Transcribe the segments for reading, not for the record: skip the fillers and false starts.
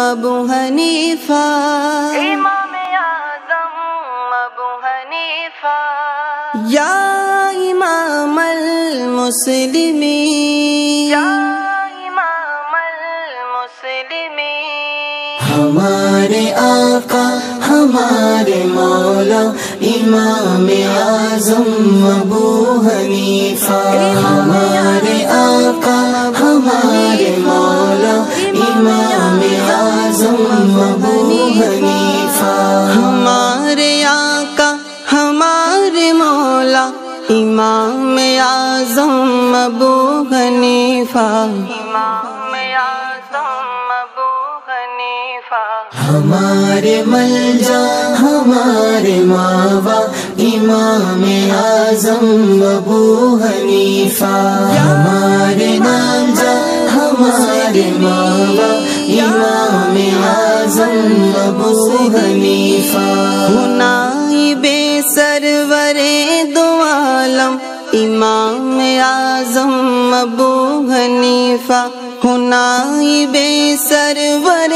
ابو حنیفہ، امام اعظم ابو حنیفہ، یا امام المسلمین، یا امام المسلمین، ہمارے آقا ہمارے مولا امام اعظم ابو حنیفہ، ہمارے آقا ہمارے مولا امام اعظم ابو حنیفہ، ہمارے آقا ہمارے مولا امام اعظم ابو حنیفہ، امام اعظم ابو حنیفہ، ہمارے ملجا ہمارے ماوا امام اعظم ابو حنیفہ، ہمارے نامزا ہمارے ماوا امام اعظم ابو حنیفہ، نائب سرور دو عالم امام اعظم ابو حنیفہ، نائب سرور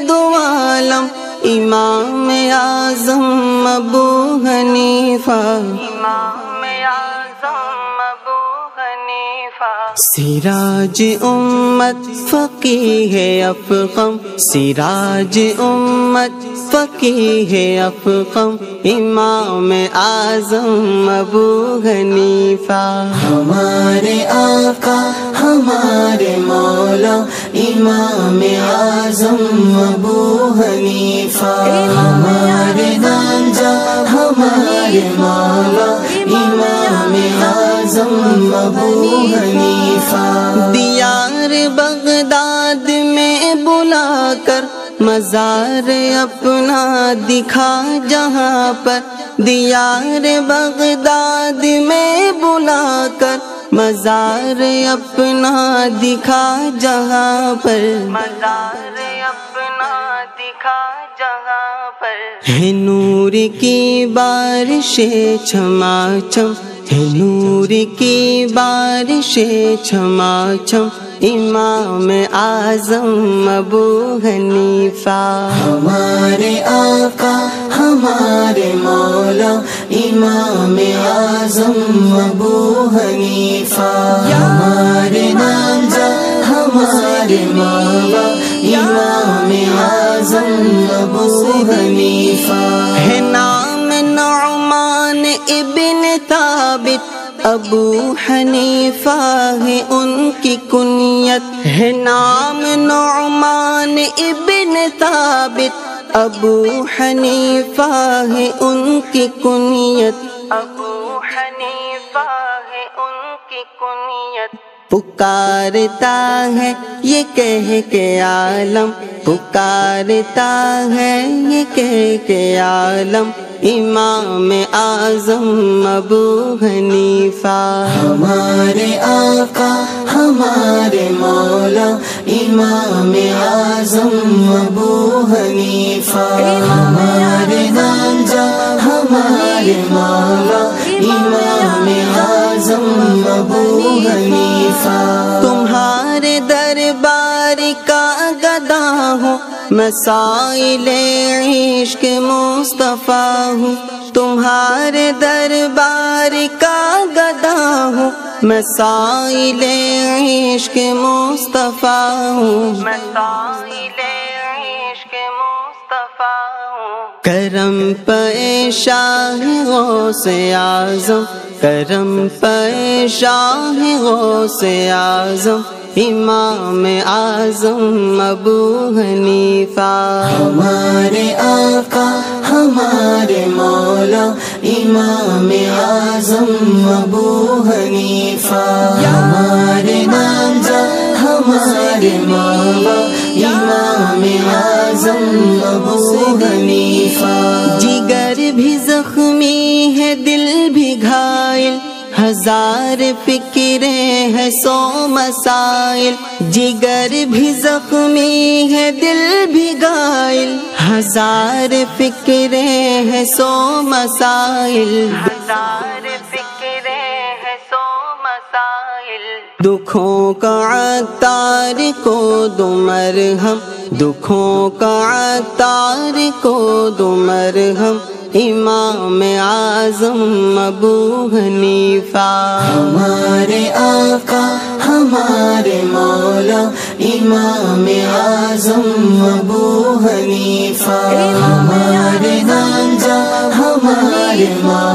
دو عالم امام اعظم ابو حنیفہ، امام اعظم ابو حنیفہ، سراج امت فقیہ افخم، سراج امت فقیہ افخم امام اعظم ابو حنیفہ، ہمارے آقا ہمارے مولا امام اعظم ابو حنیفہ، ہمارے نامزا ہمارے مولا امام اعظم ابو حنیفہ، دیار بغداد میں بلا کر مزار اپنا دکھا جہاں پر، دیار بغداد میں بلا کر مزار اپنا دکھا جہاں پر، مزار اپنا دکھا جہاں پر، ہے نور کی بارش چھما چھم، ہے نور کی بارش چھما چھم امام اعظم ابو حنیفہ، ہمارے آقا ہمارے مولا امام اعظم ابو حنیفہ، ہمارے نامزا ہمارے مولا امام اعظم ابو حنیفہ، ہے نام نعمان ابن ثابت ابو حنیفہ ہے ان کی کنیت، ہے نام نعمان ابن ثابت ابو حنیفہ ہے ان کی کنیت، ابو حنیفہ ہے ان کی کنیت، پکارتا ہے یہ کہہ کے عالم، پکارتا ہے یہ کہہ کے عالم امام اعظم ابو حنیفہ، ہمارے آقا ہمارے مولا امام اعظم ابو حنیفہ، ہمارے نامزا ہمارے مولا امام اعظم ابو حنیفہ، تمہارے دربار کا گدا ہوں مسائل عشق مصطفیٰ ہوں، تمہارے دربار کا گدا ہوں مسائل عشق مصطفیٰ ہوں، مسائل عشق مصطفیٰ ہوں، کرم پہ شاہ غوث اعظم، کرم پہ شاہ غوث اعظم امام اعظم ابو حنیفہ، ہمارے آقا ہمارے مولا امام اعظم ابو حنیفہ، ہمارے نامزا ہمارے مولا امام اعظم ابو حنیفہ، جگر بھی زخمی ہے دل بھی گھائل، ہزار فکریں ہے سو مسائل، جگر بھی زخمی ہے دل بھی گھائل، ہزار فکریں ہے سو مسائل، ہزار فکریں ہے سو مسائل، دکھوں کا عطار کو دو مرہم، دکھوں کا عطار کو دو مرہم امام اعظم ابو حنیفہ ہمارے آقا ہمارے مولا امام اعظم ابو حنیفہ ہمارے ناجا ہمارے مولا